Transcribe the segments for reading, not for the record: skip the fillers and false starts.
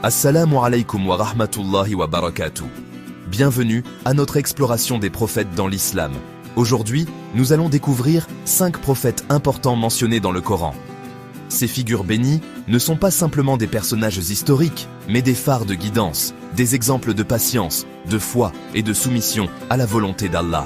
Assalamu alaikum wa rahmatullahi wa barakatuh. Bienvenue à notre exploration des prophètes dans l'islam. Aujourd'hui, nous allons découvrir 5 prophètes importants mentionnés dans le Coran. Ces figures bénies ne sont pas simplement des personnages historiques, mais des phares de guidance, des exemples de patience, de foi et de soumission à la volonté d'Allah.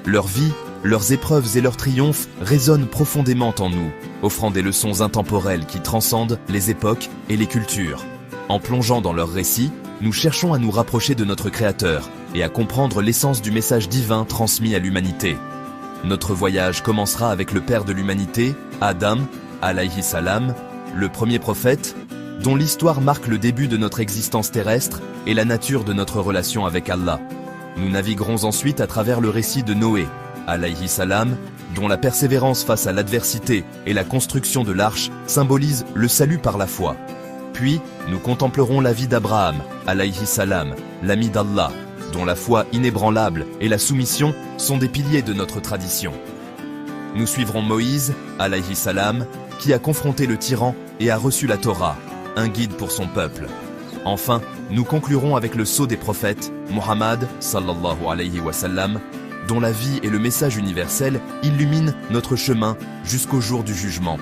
Leur vie, leurs épreuves et leurs triomphes résonnent profondément en nous, offrant des leçons intemporelles qui transcendent les époques et les cultures. En plongeant dans leurs récits, nous cherchons à nous rapprocher de notre Créateur et à comprendre l'essence du message divin transmis à l'humanité. Notre voyage commencera avec le père de l'humanité, Adam, alayhi salam, le premier prophète, dont l'histoire marque le début de notre existence terrestre et la nature de notre relation avec Allah. Nous naviguerons ensuite à travers le récit de Noé, alayhi salam, dont la persévérance face à l'adversité et la construction de l'arche symbolisent le salut par la foi. Puis, nous contemplerons la vie d'Abraham, alayhi salam, l'ami d'Allah, dont la foi inébranlable et la soumission sont des piliers de notre tradition. Nous suivrons Moïse, alayhi salam, qui a confronté le tyran et a reçu la Torah, un guide pour son peuple. Enfin, nous conclurons avec le sceau des prophètes, Muhammad, sallallahu alayhi wa sallam, dont la vie et le message universel illuminent notre chemin jusqu'au jour du jugement.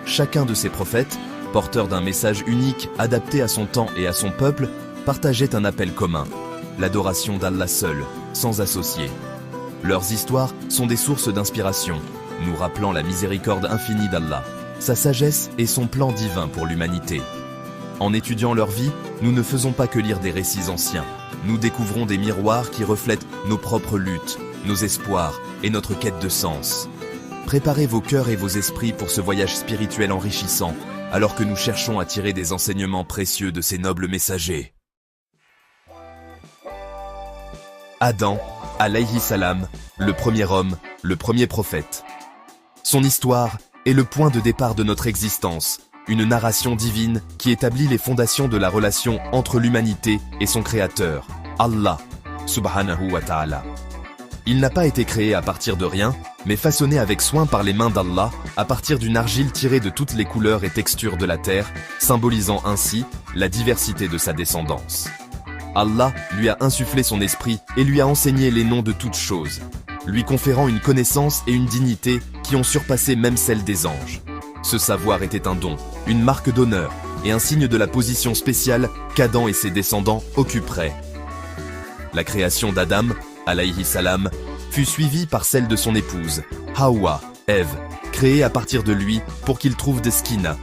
Chacun de ces prophètes, porteur d'un message unique adapté à son temps et à son peuple, partageait un appel commun, l'adoration d'Allah seul, sans associé. Leurs histoires sont des sources d'inspiration, nous rappelant la miséricorde infinie d'Allah, sa sagesse et son plan divin pour l'humanité. En étudiant leur vie, nous ne faisons pas que lire des récits anciens, nous découvrons des miroirs qui reflètent nos propres luttes, nos espoirs et notre quête de sens. Préparez vos cœurs et vos esprits pour ce voyage spirituel enrichissant, alors que nous cherchons à tirer des enseignements précieux de ces nobles messagers. Adam, alayhi salam, le premier homme, le premier prophète. Son histoire est le point de départ de notre existence, une narration divine qui établit les fondations de la relation entre l'humanité et son créateur, Allah, subhanahu wa ta'ala. Il n'a pas été créé à partir de rien, mais façonné avec soin par les mains d'Allah, à partir d'une argile tirée de toutes les couleurs et textures de la terre, symbolisant ainsi la diversité de sa descendance. Allah lui a insufflé son esprit et lui a enseigné les noms de toutes choses, lui conférant une connaissance et une dignité qui ont surpassé même celle des anges. Ce savoir était un don, une marque d'honneur et un signe de la position spéciale qu'Adam et ses descendants occuperaient. La création d'Adam, alayhi salam, fut suivie par celle de son épouse, Hawa, Ève, créée à partir de lui pour qu'il trouve des skina,